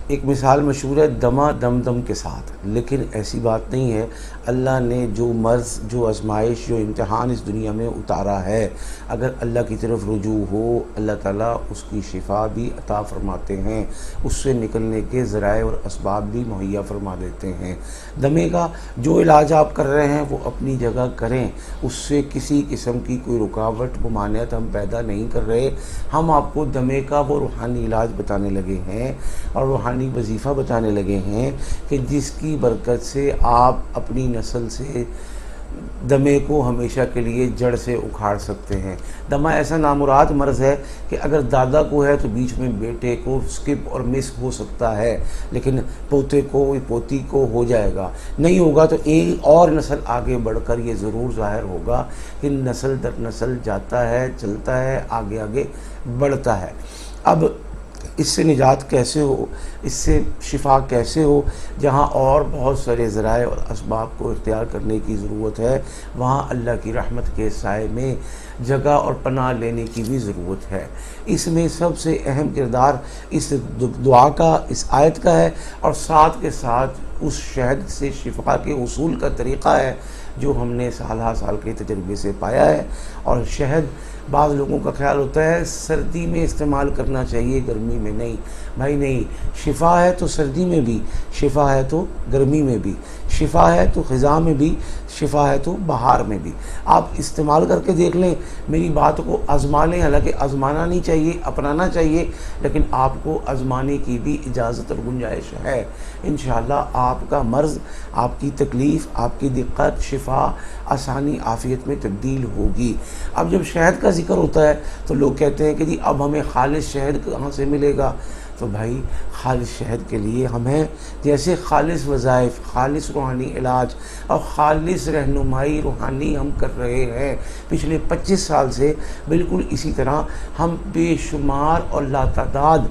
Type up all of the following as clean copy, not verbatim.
ایک مثال مشہور ہے، دمہ دم دم کے ساتھ، لیکن ایسی بات نہیں ہے۔ اللہ نے جو مرض، جو آزمائش، جو امتحان اس دنیا میں اتارا ہے، اگر اللہ کی طرف رجوع ہو، اللہ تعالیٰ اس کی شفا بھی عطا فرماتے ہیں، اس سے نکلنے کے ذرائع اور اسباب بھی مہیا فرما دیتے ہیں۔ دمے کا جو علاج آپ کر رہے ہیں وہ اپنی جگہ کریں، اس سے کسی قسم کی کوئی رکاوٹ، ممانعت ہم پیدا نہیں کر رہے۔ ہم آپ کو دمے کا وہ روحانی علاج بتانے لگے ہیں اور روحانی وظیفہ بتانے لگے ہیں کہ جس کی برکت سے آپ اپنی نسل سے دمے کو ہمیشہ کے لیے جڑ سے اکھاڑ سکتے ہیں۔ دمہ ایسا نامراد مرض ہے کہ اگر دادا کو ہے تو بیچ میں بیٹے کو سکپ اور مس ہو سکتا ہے، لیکن پوتے کو، پوتی کو ہو جائے گا۔ نہیں ہوگا تو ایک اور نسل آگے بڑھ کر یہ ضرور ظاہر ہوگا کہ نسل در نسل جاتا ہے، چلتا ہے، آگے آگے بڑھتا ہے۔ اب اس سے نجات کیسے ہو، اس سے شفا کیسے ہو؟ جہاں اور بہت سارے ذرائع اور اسباب کو اختیار کرنے کی ضرورت ہے، وہاں اللہ کی رحمت کے سائے میں جگہ اور پناہ لینے کی بھی ضرورت ہے۔ اس میں سب سے اہم کردار اس دعا کا، اس آیت کا ہے، اور ساتھ کے ساتھ اس شہد سے شفا کے حصول کا طریقہ ہے جو ہم نے سالہ سال کے تجربے سے پایا ہے۔ اور شہد بعض لوگوں کا خیال ہوتا ہے سردی میں استعمال کرنا چاہیے، گرمی میں نہیں۔ بھائی نہیں، شفا ہے تو سردی میں بھی، شفا ہے تو گرمی میں بھی، شفا ہے تو خزاں میں بھی، شفا ہے تو بہار میں بھی۔ آپ استعمال کر کے دیکھ لیں، میری بات کو آزما لیں، حالانکہ آزمانا نہیں چاہیے، اپنانا چاہیے، لیکن آپ کو آزمانے کی بھی اجازت اور گنجائش ہے۔ انشاءاللہ آپ کا مرض، آپ کی تکلیف، آپ کی دقت، شفا، آسانی، عافیت میں تبدیل ہوگی۔ اب جب شہد کا ذکر ہوتا ہے تو لوگ کہتے ہیں کہ جی اب ہمیں خالص شہد کہاں سے ملے گا؟ تو بھائی خالص شہد کے لیے ہمیں جیسے خالص وظائف، خالص روحانی علاج اور خالص رہنمائی روحانی ہم کر رہے ہیں پچھلے 25 سال سے، بالکل اسی طرح ہم بے شمار اور لاتعداد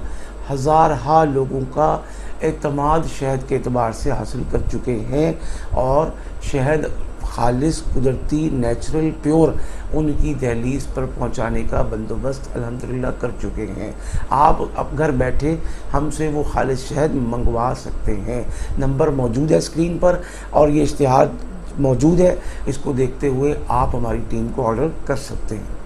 ہزارہا لوگوں کا اعتماد شہد کے اعتبار سے حاصل کر چکے ہیں، اور شہد خالص، قدرتی، نیچرل، پیور ان کی دہلیز پر پہنچانے کا بندوبست الحمدللہ کر چکے ہیں۔ آپ اب گھر بیٹھے ہم سے وہ خالص شہد منگوا سکتے ہیں۔ نمبر موجود ہے اسکرین پر، اور یہ اشتہار موجود ہے، اس کو دیکھتے ہوئے آپ ہماری ٹیم کو آرڈر کر سکتے ہیں۔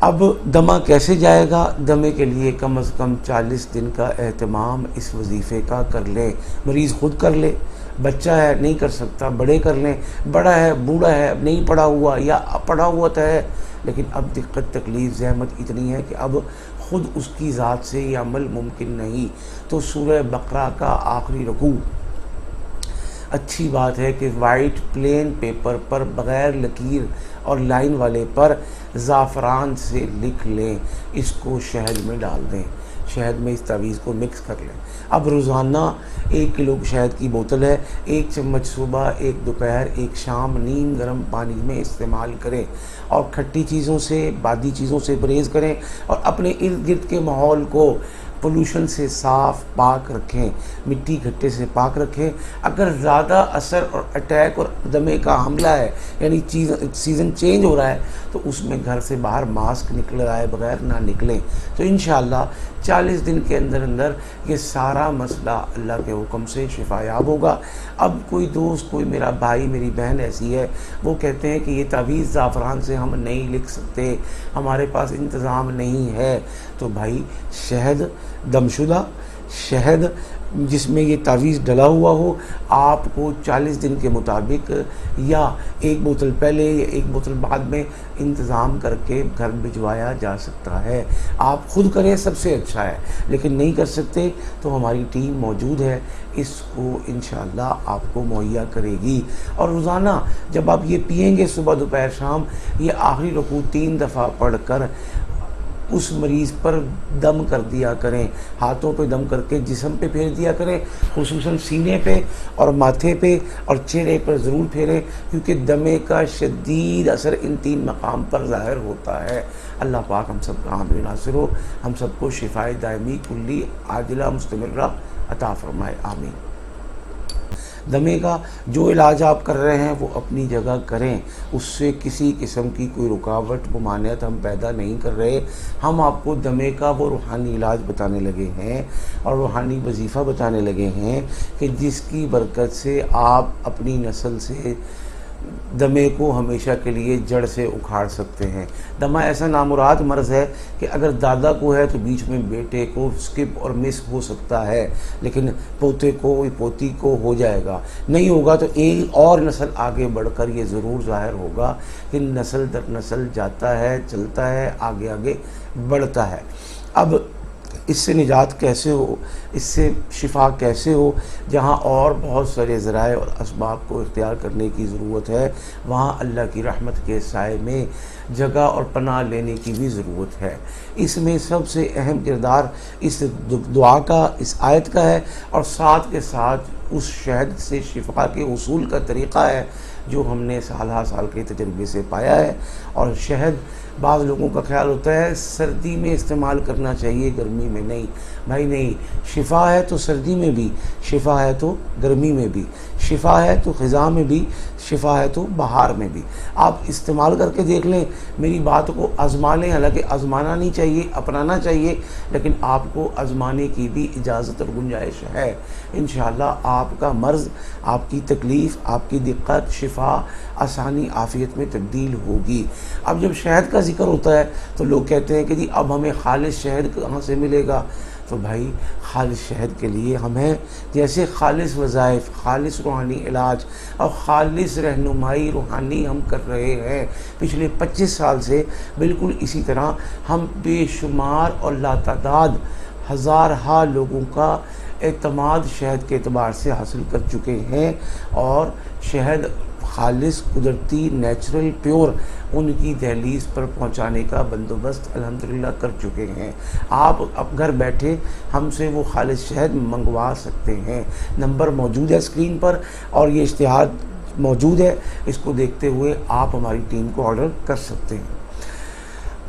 اب دمہ کیسے جائے گا؟ دمے کے لیے کم از کم 40 دن کا اہتمام اس وظیفے کا کر لیں۔ مریض خود کر لے، بچہ ہے نہیں کر سکتا، بڑے کر لیں، بڑا ہے، بوڑھا ہے، نہیں پڑھا ہوا یا پڑھا ہوا تو ہے لیکن اب دقت، تکلیف، زحمت اتنی ہے کہ اب خود اس کی ذات سے یہ عمل ممکن نہیں، تو سورہ بقرہ کا آخری رکوع اچھی بات ہے کہ وائٹ پلین پیپر پر بغیر لکیر اور لائن والے پر زعفران سے لکھ لیں، اس کو شہد میں ڈال دیں، شہد میں اس تعویذ کو مکس کر لیں۔ اب روزانہ 1 کلو شہد کی بوتل ہے، 1 چمچ صبح، 1 دوپہر، 1 شام نیم گرم پانی میں استعمال کریں، اور کھٹی چیزوں سے، بادی چیزوں سے پرہیز کریں، اور اپنے ارد گرد کے ماحول کو پولوشن سے صاف پاک رکھیں، مٹی گھٹے سے پاک رکھیں۔ اگر زیادہ اثر اور اٹیک اور دمے کا حملہ ہے، یعنی سیزن چینج ہو رہا ہے، تو اس میں گھر سے باہر ماسک نکلائے بغیر نہ نکلیں۔ تو انشاءاللہ 40 دن کے اندر اندر یہ سارا مسئلہ اللہ کے حکم سے شفا یاب ہوگا۔ اب کوئی دوست، کوئی میرا بھائی، میری بہن ایسی ہے، وہ کہتے ہیں کہ یہ تعویذ زعفران سے ہم نہیں لکھ سکتے، ہمارے پاس انتظام نہیں ہے، تو بھائی شہد، دم شدہ شہد جس میں یہ تعویذ ڈلا ہوا ہو، آپ کو 40 دن کے مطابق یا 1 بوتل پہلے یا 1 بوتل بعد میں انتظام کر کے گھر بھجوایا جا سکتا ہے۔ آپ خود کریں سب سے اچھا ہے، لیکن نہیں کر سکتے تو ہماری ٹیم موجود ہے، اس کو انشاءاللہ آپ کو مہیا کرے گی۔ اور روزانہ جب آپ یہ پئیں گے، صبح دوپہر شام، یہ آخری رکوع 3 دفعہ پڑھ کر اس مریض پر دم کر دیا کریں، ہاتھوں پہ دم کر کے جسم پہ پھیر دیا کریں، خصوصاً سینے پہ اور ماتھے پہ اور چہرے پر ضرور پھیریں، کیونکہ دمے کا شدید اثر ان 3 مقام پر ظاہر ہوتا ہے۔ اللہ پاک ہم سب کا حامی ناصر ہو، ہم سب کو شفائے دائمی کلی عاجلہ مستمرہ عطا فرمائے، آمین۔ دمے کا جو علاج آپ کر رہے ہیں وہ اپنی جگہ کریں، اس سے کسی قسم کی کوئی رکاوٹ ممانعت ہم پیدا نہیں کر رہے۔ ہم آپ کو دمے کا وہ روحانی علاج بتانے لگے ہیں اور روحانی وظیفہ بتانے لگے ہیں کہ جس کی برکت سے آپ اپنی نسل سے دمے کو ہمیشہ کے لیے جڑ سے اکھاڑ سکتے ہیں۔ دمہ ایسا نامراد مرض ہے کہ اگر دادا کو ہے تو بیچ میں بیٹے کو سکپ اور مس ہو سکتا ہے، لیکن پوتے کو پوتی کو ہو جائے گا، نہیں ہوگا تو ایک اور نسل آگے بڑھ کر یہ ضرور ظاہر ہوگا کہ نسل در نسل جاتا ہے، چلتا ہے، آگے آگے بڑھتا ہے۔ اب اس سے نجات کیسے ہو، اس سے شفا کیسے ہو؟ جہاں اور بہت سارے ذرائع اور اسباب کو اختیار کرنے کی ضرورت ہے، وہاں اللہ کی رحمت کے سائے میں جگہ اور پناہ لینے کی بھی ضرورت ہے۔ اس میں سب سے اہم کردار اس دعا کا، اس آیت کا ہے، اور ساتھ کے ساتھ اس شہد سے شفا کے حصول کا طریقہ ہے جو ہم نے سالہ سال کے تجربے سے پایا ہے۔ اور شہد بعض لوگوں کا خیال ہوتا ہے سردی میں استعمال کرنا چاہیے، گرمی میں نہیں۔ بھائی نہیں، شفا ہے تو سردی میں بھی، شفا ہے تو گرمی میں بھی، شفا ہے تو خزاں میں بھی، شفا ہے تو بہار میں بھی۔ آپ استعمال کر کے دیکھ لیں، میری بات کو آزما لیں، حالانکہ آزمانا نہیں چاہیے، اپنانا چاہیے، لیکن آپ کو آزمانے کی بھی اجازت اور گنجائش ہے۔ انشاءاللہ آپ کا مرض، آپ کی تکلیف، آپ کی دقت، شفا، آسانی، عافیت میں تبدیل ہوگی۔ اب جب شہد کا ذکر ہوتا ہے تو لوگ کہتے ہیں کہ جی اب ہمیں خالص شہد کہاں سے ملے گا؟ تو بھائی خالص شہد کے لیے ہمیں جیسے خالص وظائف، خالص روحانی علاج اور خالص رہنمائی روحانی ہم کر رہے ہیں پچھلے 25 سال سے، بالکل اسی طرح ہم بے شمار اور لاتعداد ہزارہا لوگوں کا اعتماد شہد کے اعتبار سے حاصل کر چکے ہیں، اور شہد خالص، قدرتی، نیچرل، پیور ان کی دہلیز پر پہنچانے کا بندوبست الحمدللہ کر چکے ہیں۔ آپ اب گھر بیٹھے ہم سے وہ خالص شہد منگوا سکتے ہیں۔ نمبر موجود ہے اسکرین پر، اور یہ اشتہار موجود ہے، اس کو دیکھتے ہوئے آپ ہماری ٹیم کو آرڈر کر سکتے ہیں۔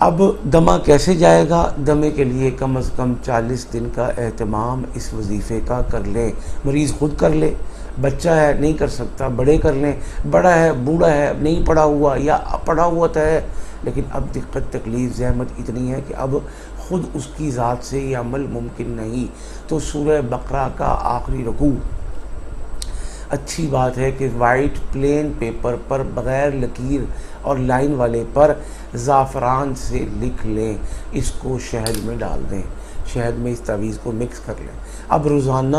اب دمہ کیسے جائے گا؟ دمے کے لیے کم از کم 40 دن کا اہتمام اس وظیفے کا کر لیں۔ مریض خود کر لے، بچہ ہے نہیں کر سکتا بڑے کر لیں، بڑا ہے بوڑھا ہے نہیں پڑھا ہوا یا پڑھا ہوا تو ہے لیکن اب دقت تکلیف زحمت اتنی ہے کہ اب خود اس کی ذات سے یہ عمل ممکن نہیں، تو سورہ بقرہ کا آخری رکوع اچھی بات ہے کہ وائٹ پلین پیپر پر بغیر لکیر اور لائن والے پر زعفران سے لکھ لیں، اس کو شہد میں ڈال دیں، شہد میں اس تعویذ کو مکس کر لیں۔ اب روزانہ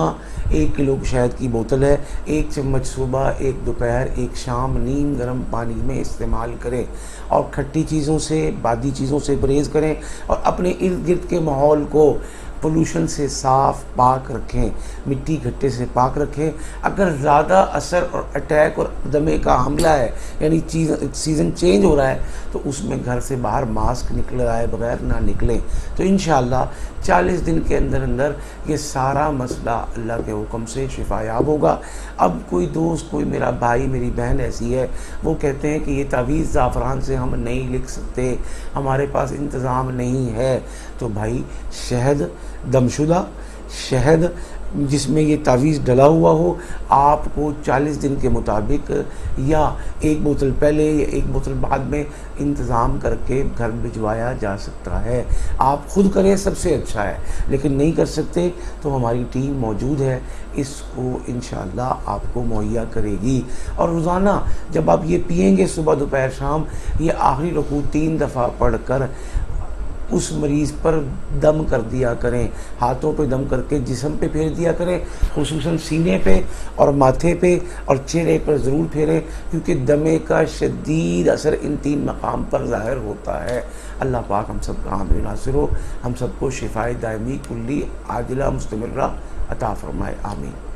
1 کلو شہد کی بوتل ہے، 1 چمچ صبح، 1 دوپہر، 1 شام نیم گرم پانی میں استعمال کریں، اور کھٹی چیزوں سے، بادی چیزوں سے پرہیز کریں، اور اپنے ارد گرد کے ماحول کو پولوشن سے صاف پاک رکھیں، مٹی گھٹے سے پاک رکھیں۔ اگر زیادہ اثر اور اٹیک اور دمے کا حملہ ہے، یعنی سیزن چینج ہو رہا ہے، تو اس میں گھر سے باہر ماسک نکلائے بغیر نہ نکلیں، تو انشاءاللہ 40 دن کے اندر اندر یہ سارا مسئلہ اللہ کے حکم سے شفا یاب ہوگا۔ اب کوئی دوست، کوئی میرا بھائی، میری بہن ایسی ہے، وہ کہتے ہیں کہ یہ تعویذ زعفران سے ہم نہیں لکھ سکتے، ہمارے پاس انتظام نہیں ہے، تو بھائی شہد، دم شدہ شہد جس میں یہ تعویذ ڈلا ہوا ہو، آپ کو 40 دن کے مطابق یا 1 بوتل پہلے یا 1 بوتل بعد میں انتظام کر کے گھر بھجوایا جا سکتا ہے۔ آپ خود کریں سب سے اچھا ہے، لیکن نہیں کر سکتے تو ہماری ٹیم موجود ہے، اس کو انشاءاللہ آپ کو مہیا کرے گی۔ اور روزانہ جب آپ یہ پئیں گے صبح دوپہر شام، یہ آخری رکوع 3 دفعہ پڑھ کر اس مریض پر دم کر دیا کریں، ہاتھوں پہ دم کر کے جسم پہ پھیر دیا کریں، خصوصاً سینے پہ اور ماتھے پہ اور چہرے پر ضرور پھیریں، کیونکہ دمے کا شدید اثر ان 3 مقام پر ظاہر ہوتا ہے۔ اللہ پاک ہم سب کا حامی ناصر ہو، ہم سب کو شفائے دائمی کلی عاجلہ مستمرہ عطا فرمائے، آمین۔